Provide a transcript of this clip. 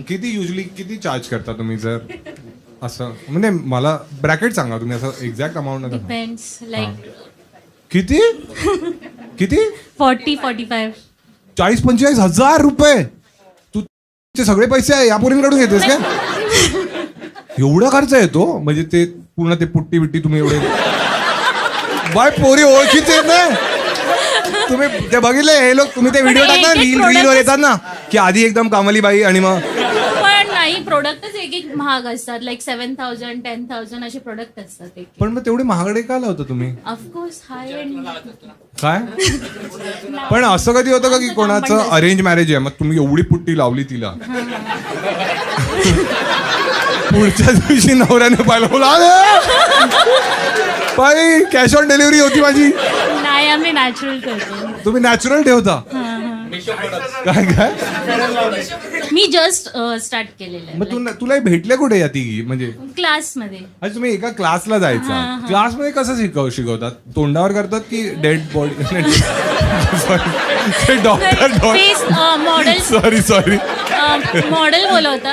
किती चार्ज करता तुम्ही जर असं म्हणजे मला ब्रॅकेट सांगा तुम्ही असं एक्झॅक्ट अमाऊंट नका. डिपेंड्स लाईक किती किती 40-45. 40-45 हजार रुपये तू ते सगळे पैसे या पोरींकडून घेतेस काय? एवढा खर्च येतो म्हणजे ते पूर्ण ते पुट्टी बिट्टी तुम्ही एवढे बाय पोरी ओळखीचे आहेत ना तुम्ही ते बघितले हे लोक तुम्ही ते व्हिडिओ टाकता रीलवर येतात ना की आधी एकदम कामली बाई आणि मग पण नाही प्रोडक्टच एक महाग असतात लाईक 7,000 10,000 असे प्रोडक्ट असतात एक. पण मग तेवढे महागडे का लावता तुम्ही ऑफकोर्स हाय एंड. काय पण असं कधी होतं का की कोणाचं अरेंज मॅरेज आहे मग तुम्ही एवढी पुट्टी लावली तिला पुढच्या दिवशी नवऱ्याने पाहिलं बोला बाई कॅश ऑन डिलिव्हरी होती माझी. नाही आम्ही नॅचरल करतो. तुम्ही नॅचरल ठेवता काय काय मी जस्ट स्टार्ट केलेलं मग आहे तुला भेटले कुठे या तिघी म्हणजे क्लासमध्ये. अच्छा तुम्ही एका क्लासला जायचा क्लासमध्ये कसं शिकवतात तोंडावर करतात की dead body doctor face model sorry model बोलवतात